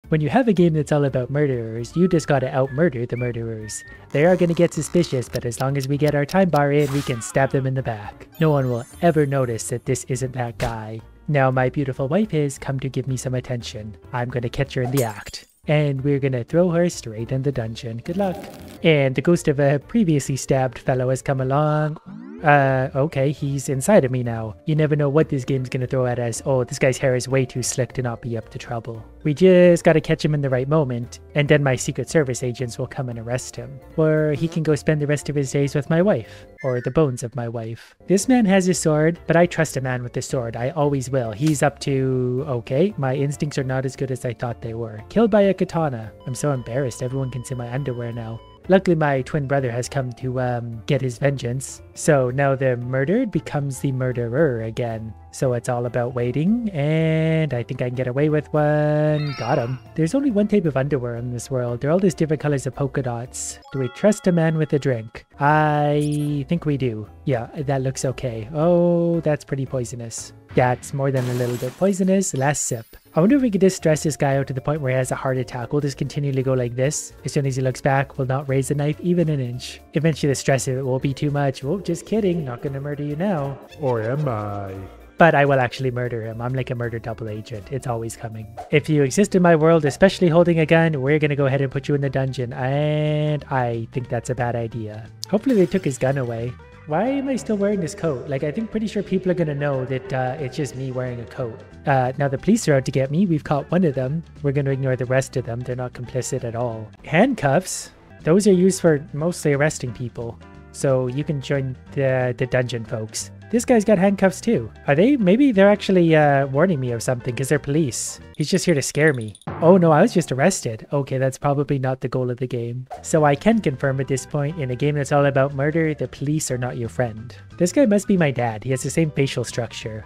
When you have a game that's all about murderers, you just gotta out-murder the murderers. They are gonna get suspicious, but as long as we get our time bar in, we can stab them in the back. No one will ever notice that this isn't that guy. Now my beautiful wife has come to give me some attention. I'm gonna catch her in the act. And we're gonna throw her straight in the dungeon. Good luck. And the ghost of a previously stabbed fellow has come along. Okay, he's inside of me now. You never know what this game's gonna throw at us. Oh, this guy's hair is way too slick to not be up to trouble. We just gotta catch him in the right moment, and then my Secret Service agents will come and arrest him. Or he can go spend the rest of his days with my wife. Or the bones of my wife. This man has a sword, but I trust a man with a sword. I always will. He's up to... Okay, my instincts are not as good as I thought they were. Killed by a katana. I'm so embarrassed. Everyone can see my underwear now. Luckily, my twin brother has come to get his vengeance. So now the murdered becomes the murderer again. So it's all about waiting, and I think I can get away with one. Got him. There's only one type of underwear in this world. They're all these different colors of polka dots. Do we trust a man with a drink? I think we do. Yeah, that looks okay. Oh, that's pretty poisonous. That's more than a little bit poisonous. Last sip. I wonder if we could just stress this guy out to the point where he has a heart attack. We'll just continually go like this. As soon as he looks back, we'll not raise the knife even an inch. Eventually the stress of it will be too much. Oh, just kidding. Not gonna murder you now. Or am I? But I will actually murder him. I'm like a murder double agent. It's always coming. If you exist in my world, especially holding a gun, we're gonna go ahead and put you in the dungeon. And I think that's a bad idea. Hopefully they took his gun away. Why am I still wearing this coat? Like, I think pretty sure people are gonna know that it's just me wearing a coat. Now the police are out to get me. We've caught one of them. We're gonna ignore the rest of them. They're not complicit at all. Handcuffs? Those are used for mostly arresting people. So you can join the dungeon, folks. This guy's got handcuffs too. Are they? Maybe they're actually warning me of something because they're police. He's just here to scare me. Oh no, I was just arrested. Okay, that's probably not the goal of the game. So I can confirm at this point, in a game that's all about murder, the police are not your friend. This guy must be my dad. He has the same facial structure.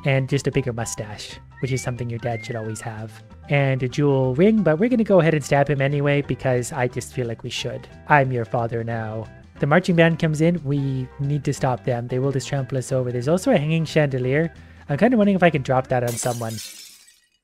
And just a bigger mustache, which is something your dad should always have. And a jewel ring, but we're gonna go ahead and stab him anyway because I just feel like we should. I'm your father now. The marching band comes in, we need to stop them. They will just trample us over. There's also a hanging chandelier. I'm kind of wondering if I can drop that on someone.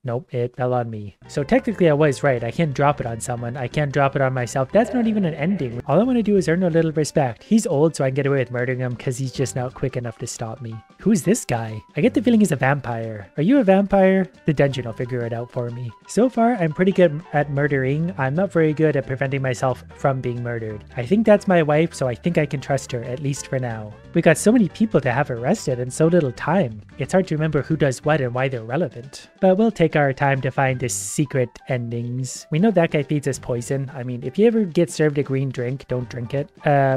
Nope, it fell on me. So technically I was right. I can't drop it on someone. I can't drop it on myself. That's not even an ending. All I want to do is earn a little respect. He's old, so I can get away with murdering him because he's just not quick enough to stop me. Who's this guy? I get the feeling he's a vampire. Are you a vampire? The dungeon will figure it out for me. So far, I'm pretty good at murdering. I'm not very good at preventing myself from being murdered. I think that's my wife, so I think I can trust her, at least for now. We got so many people to have arrested in so little time. It's hard to remember who does what and why they're relevant. But we'll take our time to find the secret endings. We know that guy feeds us poison. I mean, if you ever get served a green drink, don't drink it.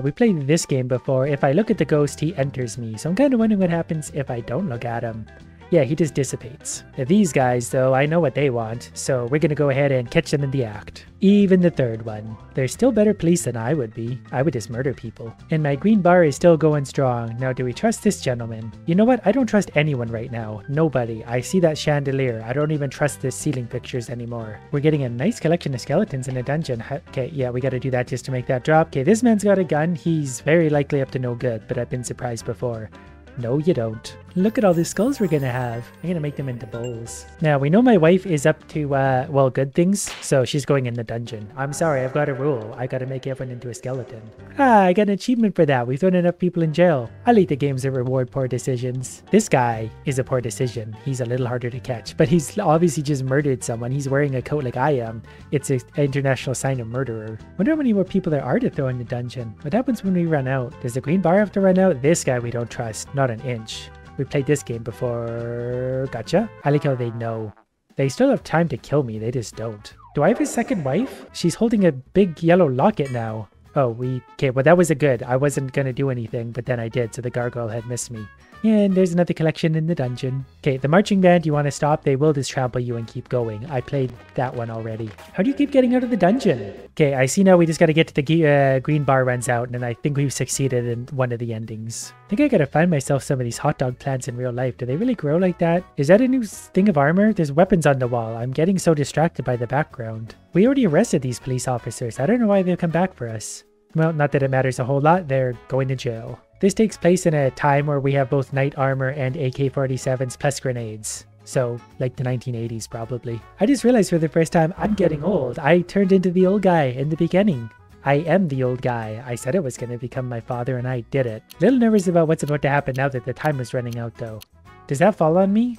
We played this game before. If I look at the ghost, he enters me. So I'm kind of wondering what happens if I don't look at him. Yeah, he just dissipates. These guys, though, I know what they want, so we're gonna go ahead and catch them in the act. Even the third one. They're still better police than I would be. I would just murder people. And my green bar is still going strong. Now, do we trust this gentleman? You know what? I don't trust anyone right now. Nobody. I see that chandelier. I don't even trust the ceiling pictures anymore. We're getting a nice collection of skeletons in a dungeon. Okay, yeah, we gotta do that just to make that drop. Okay, this man's got a gun. He's very likely up to no good, but I've been surprised before. No, you don't. Look at all the skulls we're gonna have. I'm gonna make them into bowls. Now, we know my wife is up to, well, good things, so she's going in the dungeon. I'm sorry, I've got a rule. I gotta make everyone into a skeleton. Ah, I got an achievement for that. We've thrown enough people in jail. I like the games that reward poor decisions. This guy is a poor decision. He's a little harder to catch, but he's obviously just murdered someone. He's wearing a coat like I am. It's an international sign of murderer. Wonder how many more people there are to throw in the dungeon. What happens when we run out? Does the green bar have to run out? This guy we don't trust. Not an inch. We played this game before. Gotcha. I like how they know. They still have time to kill me. They just don't. Do I have a second wife? She's holding a big yellow locket now. Oh, okay, well that was a good. I wasn't gonna do anything, but then I did, so the gargoyle had missed me. And there's another collection in the dungeon. Okay, the marching band, you want to stop? They will just trample you and keep going. I played that one already. How do you keep getting out of the dungeon? Okay, I see now we just got to get to the green bar runs out, and I think we've succeeded in one of the endings. I think I gotta find myself some of these hot dog plants in real life. Do they really grow like that? Is that a new thing of armor? There's weapons on the wall. I'm getting so distracted by the background. We already arrested these police officers. I don't know why they've come back for us. Well, not that it matters a whole lot. They're going to jail. This takes place in a time where we have both knight armor and AK-47s plus grenades. So, like the 1980s probably. I just realized for the first time I'm getting old. I turned into the old guy in the beginning. I am the old guy. I said I was going to become my father and I did it. A little nervous about what's about to happen now that the time is running out though. Does that fall on me?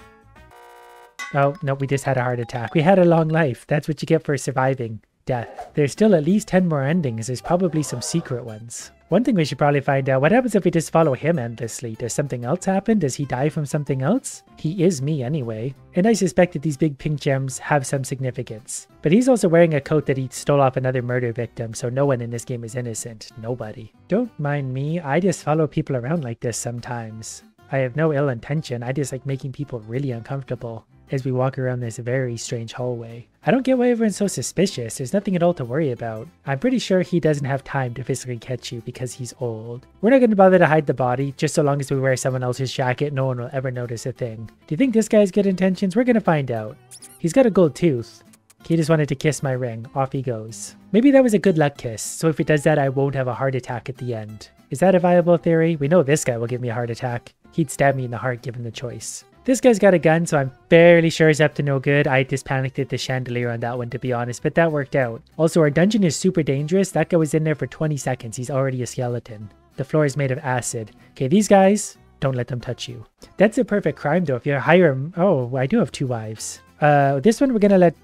Oh, no, we just had a heart attack. We had a long life. That's what you get for surviving death. There's still at least 10 more endings. There's probably some secret ones. One thing we should probably find out, what happens if we just follow him endlessly? Does something else happen? Does he die from something else? He is me anyway. And I suspect that these big pink gems have some significance. But he's also wearing a coat that he stole off another murder victim, so no one in this game is innocent. Nobody. Don't mind me, I just follow people around like this sometimes. I have no ill intention, I just like making people really uncomfortable as we walk around this very strange hallway. I don't get why everyone's so suspicious. There's nothing at all to worry about. I'm pretty sure he doesn't have time to physically catch you because he's old. We're not going to bother to hide the body, just so long as we wear someone else's jacket, no one will ever notice a thing. Do you think this guy has good intentions? We're going to find out. He's got a gold tooth. He just wanted to kiss my ring. Off he goes. Maybe that was a good luck kiss, so if he does that I won't have a heart attack at the end. Is that a viable theory? We know this guy will give me a heart attack. He'd stab me in the heart given the choice. This guy's got a gun, so I'm fairly sure he's up to no good. I just panicked at the chandelier on that one, to be honest, but that worked out. Also, our dungeon is super dangerous. That guy was in there for 20 seconds. He's already a skeleton. The floor is made of acid. Okay, these guys, don't let them touch you. That's a perfect crime, though. If you hire him... Oh, I do have 2 wives. This one we're gonna let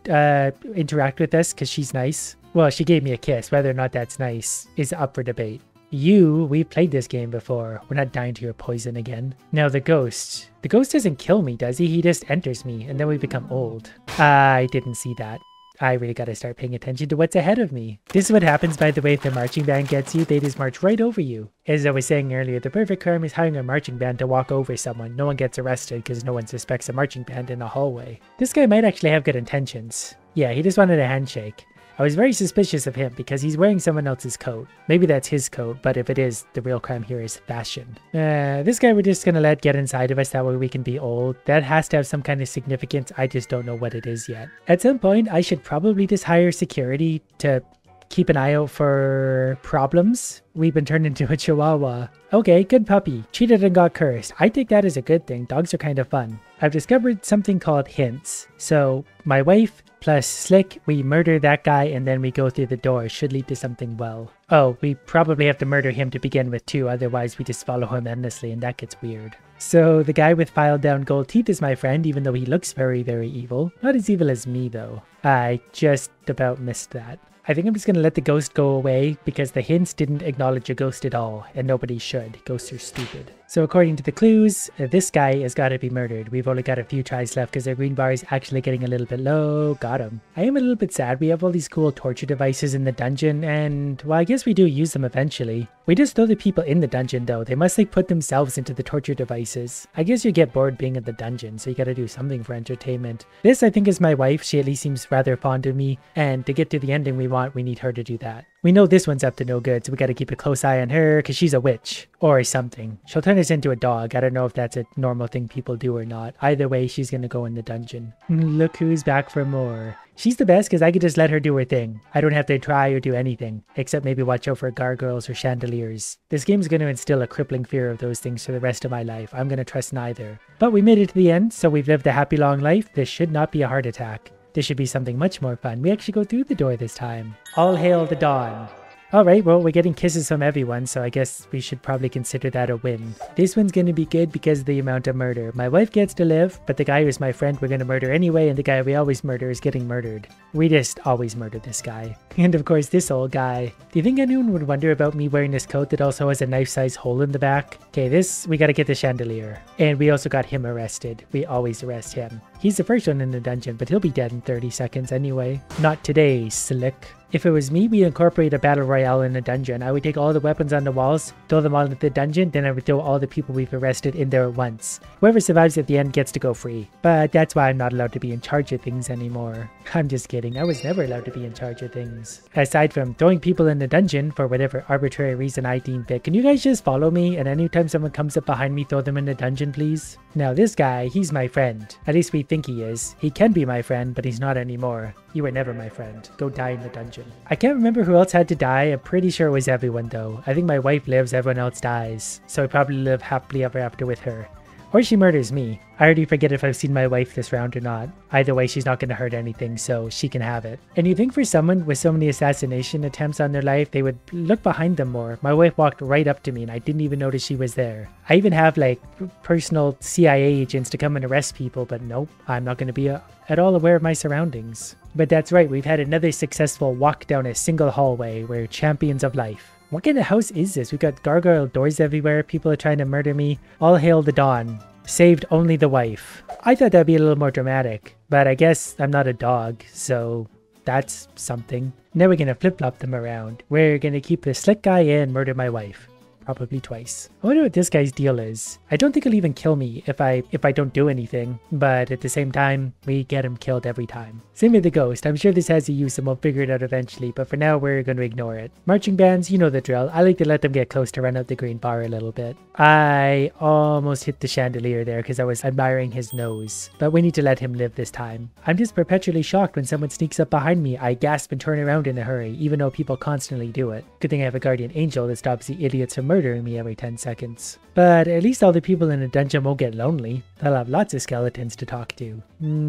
interact with us because she's nice. Well, she gave me a kiss. Whether or not that's nice is up for debate. We've played this game before. We're not dying to your poison again. Now the ghost. The ghost doesn't kill me, does he? He just enters me and then we become old. I didn't see that. I really gotta start paying attention to what's ahead of me. This is what happens, by the way, if the marching band gets you. They just march right over you. As I was saying earlier, the perfect crime is hiring a marching band to walk over someone. No one gets arrested because no one suspects a marching band in a hallway. This guy might actually have good intentions. Yeah, he just wanted a handshake. I was very suspicious of him because he's wearing someone else's coat. Maybe that's his coat, but if it is, the real crime here is fashion. This guy we're just gonna let get inside of us, that way we can be old. That has to have some kind of significance, I just don't know what it is yet. At some point, I should probably just hire security to keep an eye out for problems. We've been turned into a chihuahua. Okay, good puppy. Cheated and got cursed. I think that is a good thing. Dogs are kind of fun. I've discovered something called hints. So, my wife plus Slick, we murder that guy and then we go through the door. Should lead to something well. Oh, we probably have to murder him to begin with too, otherwise we just follow him endlessly and that gets weird. So the guy with filed down gold teeth is my friend, even though he looks very, very evil. Not as evil as me though. I just about missed that. I think I'm just going to let the ghost go away because the hints didn't acknowledge a ghost at all, and nobody should. Ghosts are stupid. So according to the clues, this guy has got to be murdered. We've only got a few tries left because their green bar is actually getting a little bit low. Got him. I am a little bit sad. We have all these cool torture devices in the dungeon, and well, I guess we do use them eventually. We just throw the people in the dungeon though. They must like put themselves into the torture devices. I guess you get bored being in the dungeon, so you gotta do something for entertainment. This I think is my wife. She at least seems rather fond of me, and to get to the ending we want, we need her to do that. We know this one's up to no good, so we gotta keep a close eye on her because she's a witch. Or something. She'll turn us into a dog. I don't know if that's a normal thing people do or not. Either way, she's gonna go in the dungeon. Look who's back for more. She's the best because I could just let her do her thing. I don't have to try or do anything, except maybe watch out for gargoyles or chandeliers. This game's going to instill a crippling fear of those things for the rest of my life. I'm going to trust neither. But we made it to the end, so we've lived a happy long life. This should not be a heart attack. This should be something much more fun. We actually go through the door this time. All hail the dawn. Alright, well, we're getting kisses from everyone, so I guess we should probably consider that a win. This one's gonna be good because of the amount of murder. My wife gets to live, but the guy who's my friend we're gonna murder anyway, and the guy we always murder is getting murdered. We just always murder this guy. And of course, this old guy. Do you think anyone would wonder about me wearing this coat that also has a knife-sized hole in the back? Okay, we gotta get the chandelier. And we also got him arrested. We always arrest him. He's the first one in the dungeon, but he'll be dead in 30 seconds anyway. Not today, Slick. If it was me, we'd incorporate a battle royale in a dungeon. I would take all the weapons on the walls, throw them all into the dungeon, then I would throw all the people we've arrested in there at once. Whoever survives at the end gets to go free. But that's why I'm not allowed to be in charge of things anymore. I'm just kidding, I was never allowed to be in charge of things. Aside from throwing people in the dungeon for whatever arbitrary reason I deem fit. Can you guys just follow me, and anytime someone comes up behind me, throw them in the dungeon, please? Now this guy, he's my friend. At least we think he is. He can be my friend, but he's not anymore. You were never my friend. Go die in the dungeon. I can't remember who else had to die. I'm pretty sure it was everyone though. I think my wife lives, everyone else dies. So I probably live happily ever after with her. Or she murders me. I already forget if I've seen my wife this round or not. Either way, she's not going to hurt anything, so she can have it. And you think for someone with so many assassination attempts on their life, they would look behind them more. My wife walked right up to me and I didn't even notice she was there. I even have like personal CIA agents to come and arrest people, but nope, I'm not going to be at all aware of my surroundings. But that's right, we've had another successful walk down a single hallway. We're champions of life. What kind of house is this? We've got gargoyle doors everywhere. People are trying to murder me. All hail the dawn. Saved only the wife. I thought that'd be a little more dramatic, but I guess I'm not a dog, so that's something. Now we're gonna flip-flop them around. We're gonna keep the slick guy and murder my wife. Probably twice. I wonder what this guy's deal is. I don't think he'll even kill me if I don't do anything, but at the same time, we get him killed every time. Same with the ghost. I'm sure this has a use and we'll figure it out eventually, but for now we're going to ignore it. Marching bands, you know the drill. I like to let them get close to run up the green bar a little bit. I almost hit the chandelier there because I was admiring his nose, but we need to let him live this time. I'm just perpetually shocked when someone sneaks up behind me. I gasp and turn around in a hurry, even though people constantly do it. Good thing I have a guardian angel that stops the idiots from murdering me every 10 seconds. But at least all the people in the dungeon won't get lonely. They'll have lots of skeletons to talk to.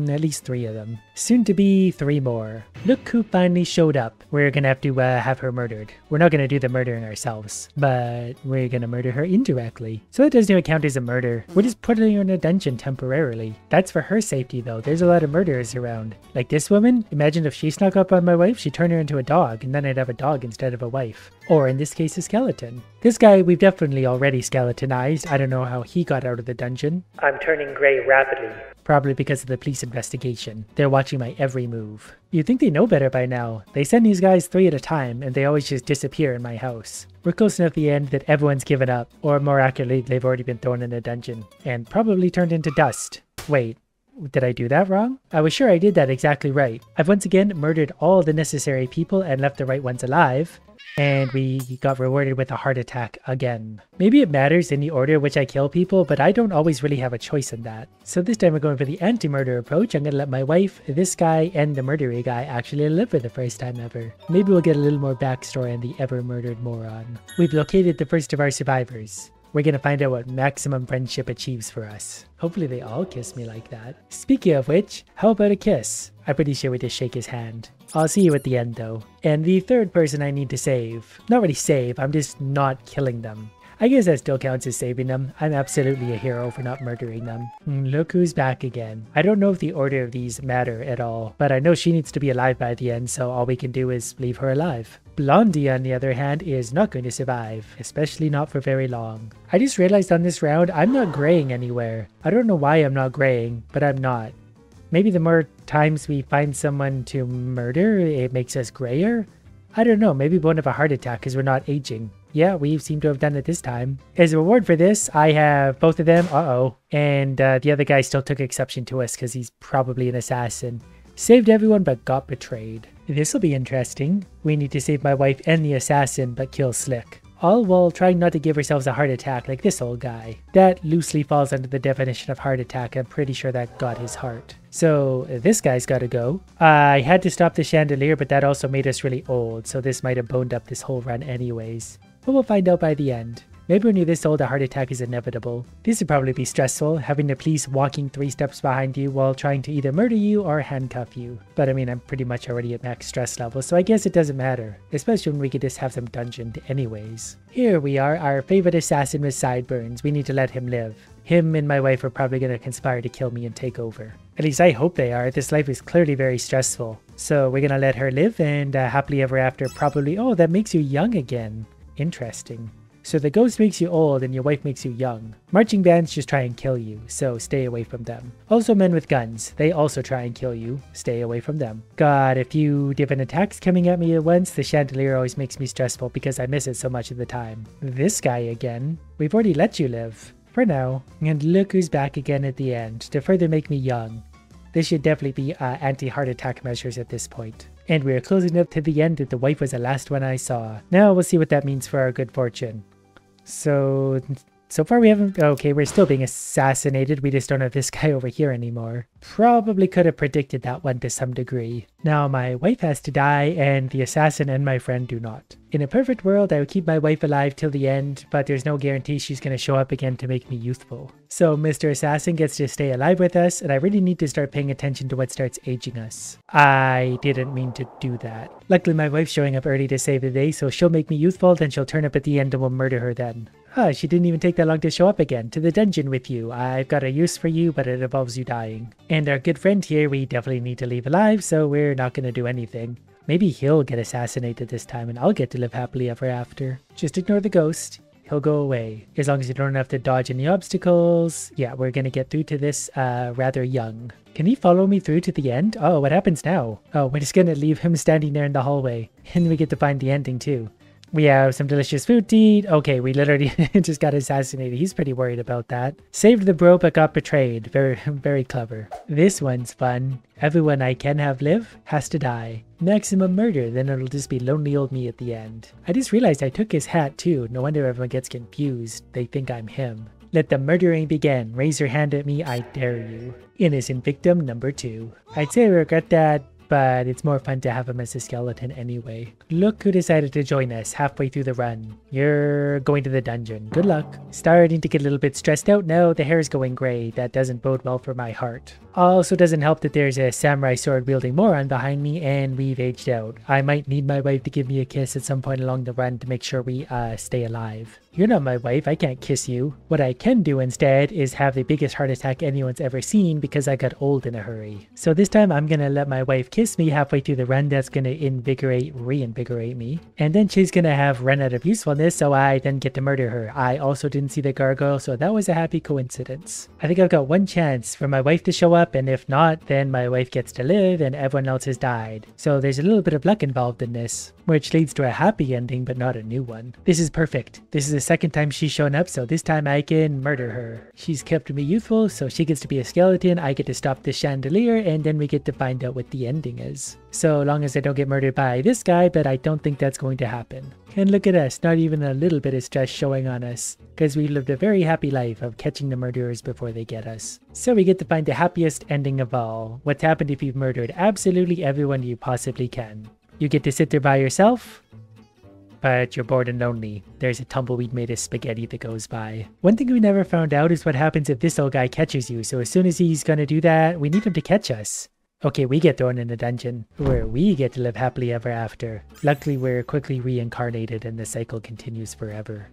At least 3 of them. Soon to be 3 more. Look who finally showed up. We're gonna have to have her murdered. We're not gonna do the murdering ourselves, but we're gonna murder her indirectly. So that doesn't even count as a murder. We're just putting her in a dungeon temporarily. That's for her safety though. There's a lot of murderers around. Like this woman, imagine if she snuck up on my wife, she'd turn her into a dog, and then I'd have a dog instead of a wife. Or in this case, a skeleton. This guy we've definitely already skeletonized. I don't know how he got out of the dungeon. I'm turning grey rapidly. Probably because of the police investigation. They're watching my every move. You'd think they know better by now. They send these guys 3 at a time, and they always just disappear in my house. We're close enough to the end that everyone's given up, or more accurately, they've already been thrown in a dungeon, and probably turned into dust. Wait. Did I do that wrong? I was sure I did that exactly right. I've once again murdered all the necessary people and left the right ones alive. And we got rewarded with a heart attack again. Maybe it matters in the order which I kill people, but I don't always really have a choice in that. So this time we're going for the anti-murder approach. I'm gonna let my wife, this guy, and the murdery guy actually live for the first time ever. Maybe we'll get a little more backstory on the ever-murdered moron. We've located the first of our survivors. We're gonna find out what maximum friendship achieves for us. Hopefully they all kiss me like that. Speaking of which, how about a kiss? I'm pretty sure we just shake his hand. I'll see you at the end though. And the third person I need to save. Not really save, I'm just not killing them. I guess that still counts as saving them. I'm absolutely a hero for not murdering them. Look who's back again. I don't know if the order of these matter at all, but I know she needs to be alive by the end, so all we can do is leave her alive. Blondie, on the other hand, is not going to survive, especially not for very long. I just realized on this round, I'm not graying anywhere. I don't know why I'm not graying, but I'm not. Maybe the more times we find someone to murder, it makes us grayer? I don't know, maybe we won't have a heart attack because we're not aging. Yeah, we seem to have done it this time. As a reward for this, I have both of them. And the other guy still took exception to us because he's probably an assassin. Saved everyone but got betrayed. This'll be interesting. We need to save my wife and the assassin but kill Slick. All while trying not to give ourselves a heart attack like this old guy. That loosely falls under the definition of heart attack. I'm pretty sure that got his heart. So this guy's gotta go. I had to stop the chandelier, but that also made us really old, so this might have boned up this whole run anyways. But we'll find out by the end. Maybe when you're this old, a heart attack is inevitable. This would probably be stressful, having the police walking 3 steps behind you while trying to either murder you or handcuff you. But I mean, I'm pretty much already at max stress level, so I guess it doesn't matter. Especially when we could just have them dungeoned anyways. Here we are, our favorite assassin with sideburns. We need to let him live. Him and my wife are probably going to conspire to kill me and take over. At least I hope they are. This life is clearly very stressful. So we're going to let her live and happily ever after probably... Oh, that makes you young again. Interesting. So the ghost makes you old and your wife makes you young. Marching bands just try and kill you, so stay away from them. Also men with guns, they also try and kill you, stay away from them. Got a few different attacks coming at me at once. The chandelier always makes me stressful because I miss it so much of the time. This guy again. We've already let you live. For now. And look who's back again at the end, to further make me young. This should definitely be anti-heart attack measures at this point. And we are closing up to the end that the wife was the last one I saw. Now we'll see what that means for our good fortune. So far we haven't... Okay, we're still being assassinated. We just don't have this guy over here anymore. Probably could have predicted that one to some degree. Now my wife has to die and the assassin and my friend do not. In a perfect world, I would keep my wife alive till the end, but there's no guarantee she's going to show up again to make me youthful. So Mr. Assassin gets to stay alive with us, and I really need to start paying attention to what starts aging us. I didn't mean to do that. Luckily my wife's showing up early to save the day, so she'll make me youthful, then she'll turn up at the end and we'll murder her then. She didn't even take that long to show up again. To the dungeon with you. I've got a use for you, but it involves you dying. And our good friend here, we definitely need to leave alive, so we're not going to do anything. Maybe he'll get assassinated this time and I'll get to live happily ever after. Just ignore the ghost. He'll go away. As long as you don't have to dodge any obstacles. Yeah, we're going to get through to this rather young. Can he follow me through to the end? Oh, what happens now? Oh, we're just going to leave him standing there in the hallway. And we get to find the ending too. We have some delicious food to eat. Okay, we literally just got assassinated. He's pretty worried about that. Saved the bro but got betrayed. Very, very clever. This one's fun. Everyone I can have live has to die. Maximum murder, then it'll just be lonely old me at the end. I just realized I took his hat too. No wonder everyone gets confused. They think I'm him. Let the murdering begin. Raise your hand at me, I dare you. Innocent victim number 2. I'd say I regret that, but it's more fun to have him as a skeleton anyway. Look who decided to join us halfway through the run. You're going to the dungeon. Good luck. Starting to get a little bit stressed out now. The hair is going gray. That doesn't bode well for my heart. Also doesn't help that there's a samurai sword wielding moron behind me and we've aged out. I might need my wife to give me a kiss at some point along the run to make sure we stay alive. You're not my wife, I can't kiss you. What I can do instead is have the biggest heart attack anyone's ever seen because I got old in a hurry. So this time I'm gonna let my wife kiss me halfway through the run. That's gonna reinvigorate me. And then she's gonna have run out of usefulness, so I then get to murder her. I also didn't see the gargoyle, so that was a happy coincidence. I think I've got one chance for my wife to show up, and if not, then my wife gets to live and everyone else has died. So there's a little bit of luck involved in this, which leads to a happy ending but not a new one. This is perfect. This is the second time she's shown up, so this time I can murder her. She's kept me youthful, so she gets to be a skeleton, I get to stop the chandelier, and then we get to find out what the ending is. So long as I don't get murdered by this guy, but I don't think that's going to happen. And look at us, not even a little bit of stress showing on us, because we lived a very happy life of catching the murderers before they get us. So we get to find the happiest ending of all. What's happened if you've murdered absolutely everyone you possibly can. You get to sit there by yourself, but you're bored and lonely. There's a tumbleweed made of spaghetti that goes by. One thing we never found out is what happens if this old guy catches you, so as soon as he's gonna do that, we need him to catch us. Okay, we get thrown in a dungeon, where we get to live happily ever after. Luckily, we're quickly reincarnated and the cycle continues forever.